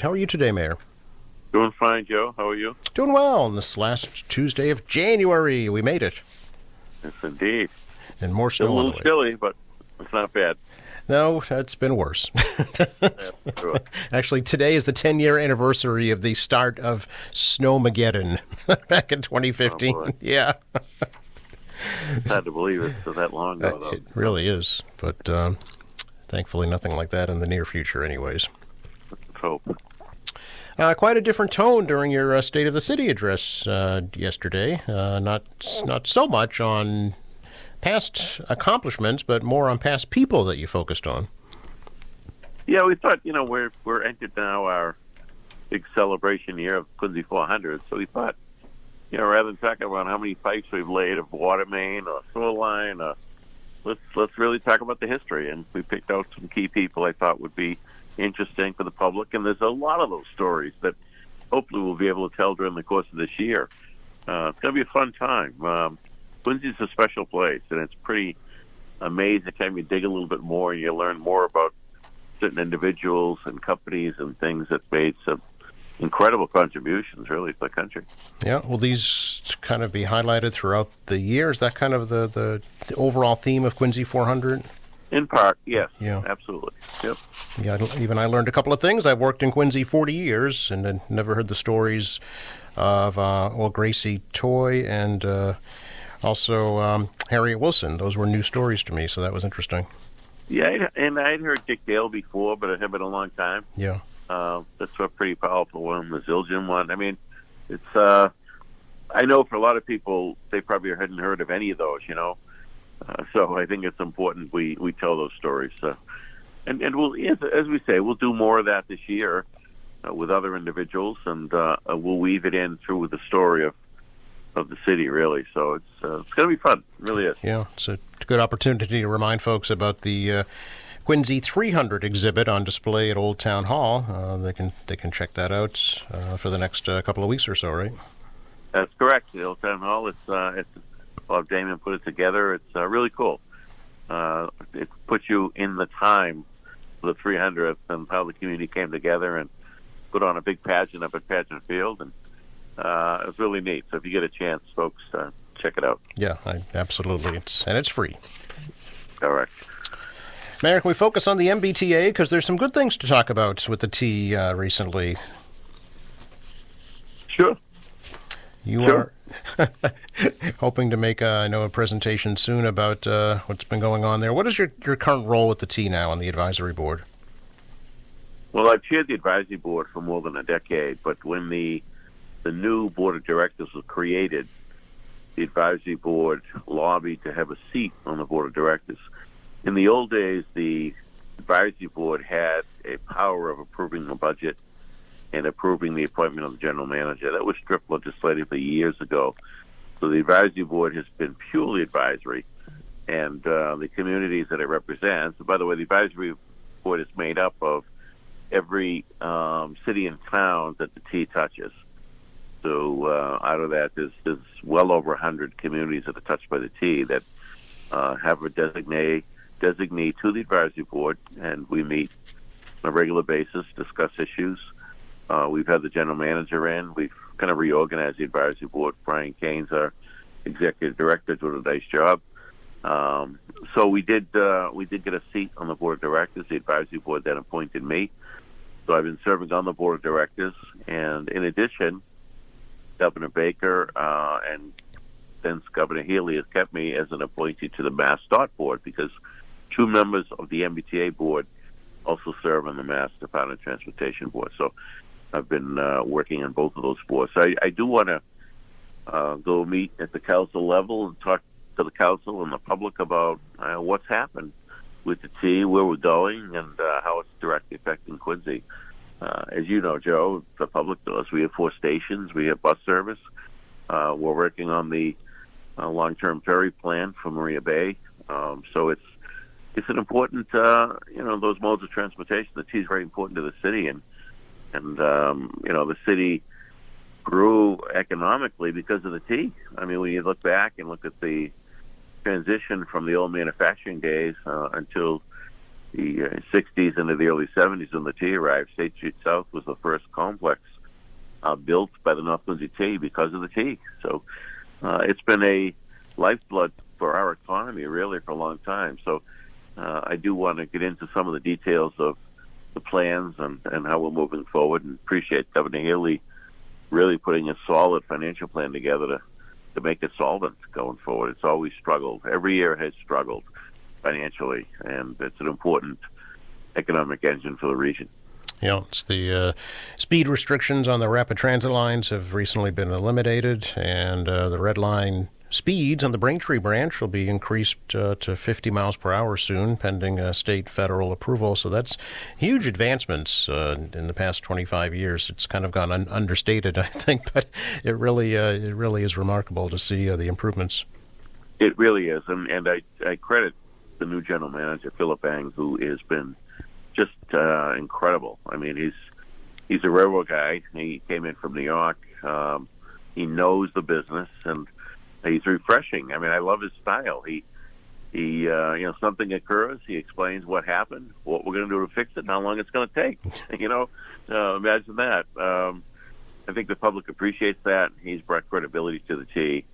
How are you today, Mayor? Doing fine, Joe. How are you? Doing well. On this last Tuesday of January, we made it. Yes, indeed. And more Still a snow on the little way. chilly, but it's not bad. No, it's been worse. Yeah, sure. Actually, today is the 10-year anniversary of the start of Snowmageddon back in Oh 2015. boy, Yeah, it's hard to believe it's so that long ago, though. it really is. But thankfully, nothing like that in the near future, anyways. Let's hope. Quite a different tone during your State of the City address yesterday. Not so much on past accomplishments, but more on past people that you focused on. Yeah, we thought we're entered now our big celebration year of Quincy 400. So we thought rather than talking about how many pipes we've laid of water main or sewer line, let's really talk about the history. And we picked out some key people I thought would be interesting for the public. And there's a lot of those stories that hopefully we'll be able to tell during the course of this year. It's going to be a fun time. Quincy's a special place, and it's pretty amazing. Every time you dig a little bit more and you learn more about certain individuals and companies and things that made some incredible contributions, really, to the country. Yeah, will these kind of be highlighted throughout the year? Is that kind of the overall theme of Quincy 400? In part, yes. Yeah. Absolutely. Yep. Yeah, even I learned a couple of things. I've worked in Quincy 40 years and had never heard the stories of Gracie Toy and also Harriet Wilson. Those were new stories to me, so that was interesting. Yeah, and I'd heard Dick Dale before, but it had been a long time. Yeah. That's a pretty powerful one, the Zildjian one. I mean, it's I know for a lot of people, they probably hadn't heard of any of those, so I think it's important we tell those stories. And we'll, as we say, we'll do more of that this year with other individuals, and we'll weave it in through the story of the city, really. So it's going to be fun. It really is. Yeah, it's a good opportunity to remind folks about the Quincy 300 exhibit on display at Old Town Hall. They can check that out for the next couple of weeks or so, right? That's correct. The Old Town Hall. It's Bob Damon put it together. It's really cool. It puts you in the time of the 300th and how the community came together and put on a big pageant up at Pageant Field, and it was really neat. So if you get a chance, folks, check it out. Yeah, absolutely. It's free. Correct. Mayor, can we focus on the MBTA? Because there's some good things to talk about with the T recently. Sure. You Sure. are hoping to make, a presentation soon about what's been going on there. What is your current role with the T now on the advisory board? Well, I've chaired the advisory board for more than a decade, but when the new board of directors was created, the advisory board lobbied to have a seat on the board of directors. In the old days, the advisory board had a power of approving the budget and approving the appointment of the general manager. That was stripped legislatively years ago. So the advisory board has been purely advisory, and the communities that it represents. By the way, the advisory board is made up of every city and town that the T touches. So out of that, there's well over 100 communities that are touched by the T that have a designee to the advisory board, and we meet on a regular basis, discuss issues. We've had the general manager in. We've kind of reorganized the advisory board. Brian Kane's our executive director, doing a nice job. So we did get a seat on the board of directors. The advisory board then appointed me. So I've been serving on the board of directors, and in addition, Governor Baker and then Governor Healy has kept me as an appointee to the Mass DOT board because two members of the MBTA board also serve on the Mass Department of Transportation board. So I've been working on both of those boards. So I do want to go meet at the council level and talk to the council and the public about what's happened with the T, where we're going, and how it's directly affecting Quincy. As you know, Joe, the public knows, we have 4 stations. We have bus service. We're working on the long-term ferry plan for Maria Bay. So it's an important, those modes of transportation. The T is very important to the city, and the city grew economically because of the T. I mean, when you look back and look at the transition from the old manufacturing days until the 60s into the early 70s when the T arrived. State Street South was the first complex built by the North Quincy T because of the T. So it's been a lifeblood for our economy, really, for a long time. So I do want to get into some of the details of the plans and how we're moving forward, and appreciate Governor Healy really putting a solid financial plan together to make it solvent going forward. It's always struggled. Every year it has struggled financially, and it's an important economic engine for the region. Yeah, it's the speed restrictions on the rapid transit lines have recently been eliminated, and the red line speeds on the Braintree branch will be increased to 50 miles per hour soon, pending state federal approval. So that's huge advancements in the past 25 years. It's kind of gone understated, I think, but it really is remarkable to see the improvements. It really is, and I credit the new general manager, Philip Ang, who has been just incredible. I mean, he's a railroad guy. He came in from New York. He knows the business, and he's refreshing. I mean, I love his style. He something occurs, he explains what happened, what we're going to do to fix it, and how long it's going to take. Imagine that. I think the public appreciates that. He's brought credibility to the T,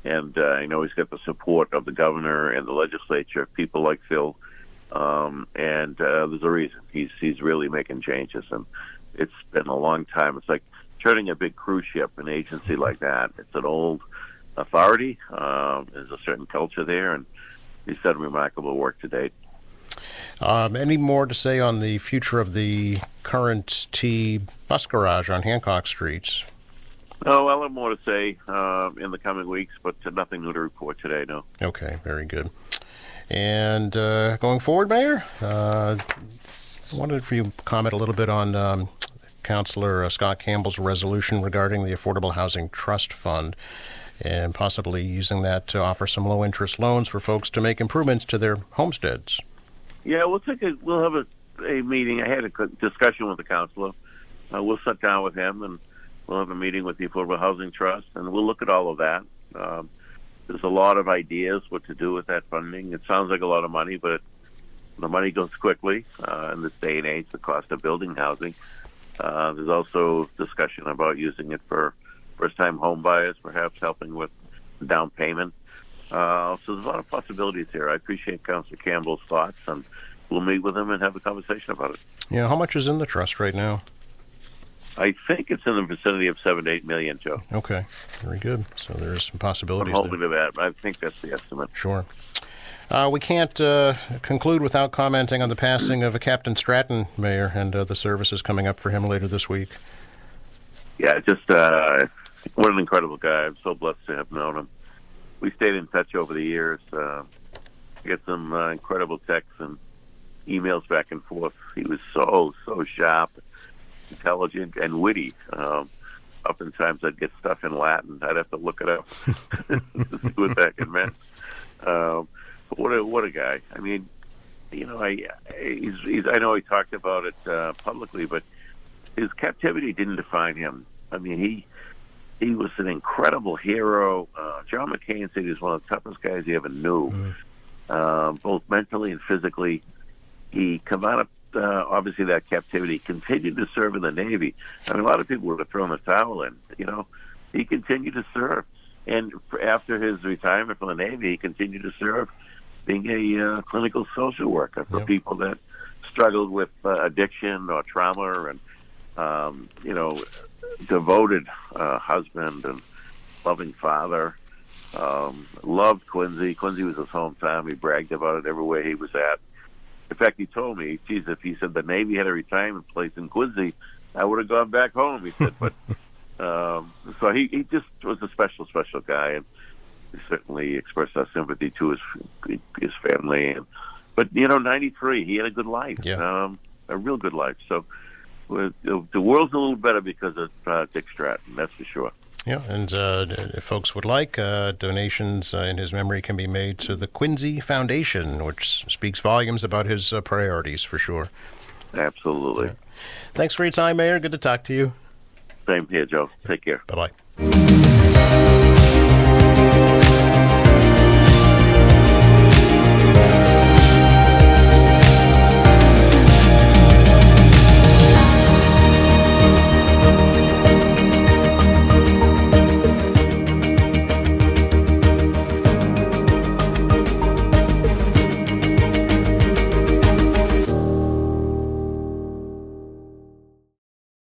and I know he's got the support of the governor and the legislature, people like Phil. And there's a reason he's really making changes, and it's been a long time. It's like turning a big cruise ship, an agency like that. It's an old authority. There's a certain culture there, and he's done remarkable work to date. Any more to say on the future of the current T bus garage on Hancock Street? No, I'll have more to say in the coming weeks, but nothing new to report today, no. Okay, very good. And going forward, Mayor, I wanted for you to comment a little bit on Councillor Scott Campbell's resolution regarding the Affordable Housing Trust Fund, and possibly using that to offer some low-interest loans for folks to make improvements to their homesteads. Yeah, we'll have a meeting. I had a discussion with the councilor. We'll sit down with him, and we'll have a meeting with the Affordable Housing Trust, and we'll look at all of that. There's a lot of ideas what to do with that funding. It sounds like a lot of money, but the money goes quickly in this day and age, the cost of building housing. There's also discussion about using it for first-time home buyers, perhaps helping with down payment. So there's a lot of possibilities here. I appreciate Councilor Campbell's thoughts, and we'll meet with him and have a conversation about it. Yeah, how much is in the trust right now? I think it's in the vicinity of $7 to $8 million, Joe. Okay, very good. So there's some possibilities. I'm holding to that, but I think that's the estimate. Sure. We can't conclude without commenting on the passing of Captain Stratton, Mayor, and the services coming up for him later this week. Yeah, just what an incredible guy. I'm so blessed to have known him. We stayed in touch over the years. Get some incredible texts and emails back and forth. He was so sharp, intelligent, and witty. Oftentimes I'd get stuff in Latin. I'd have to look it up to see what that could mean. But what a guy. I mean, I know he talked about it publicly, but his captivity didn't define him. I mean, he was an incredible hero. John McCain said he was one of the toughest guys he ever knew, both mentally and physically. He come out of obviously that captivity, continued to serve in the Navy. I mean, a lot of people would have thrown the towel in. He continued to serve, and after his retirement from the Navy, he continued to serve, being a clinical social worker for people that struggled with addiction or trauma, and devoted husband and loving father. Loved Quincy. Quincy was his hometown. He bragged about it everywhere he was at. In fact, he told me, geez, if he said the Navy had a retirement place in Quincy, I would have gone back home, he said. But so he just was a special guy, and he certainly expressed our sympathy to his family. But 93, he had a good life, a real good life. So the world's a little better because of Dick Stratton, that's for sure. Yeah, and if folks would like, donations in his memory can be made to the Quincy Foundation, which speaks volumes about his priorities, for sure. Absolutely. Yeah. Thanks for your time, Mayor. Good to talk to you. Same here, Joe. Take care. Bye-bye.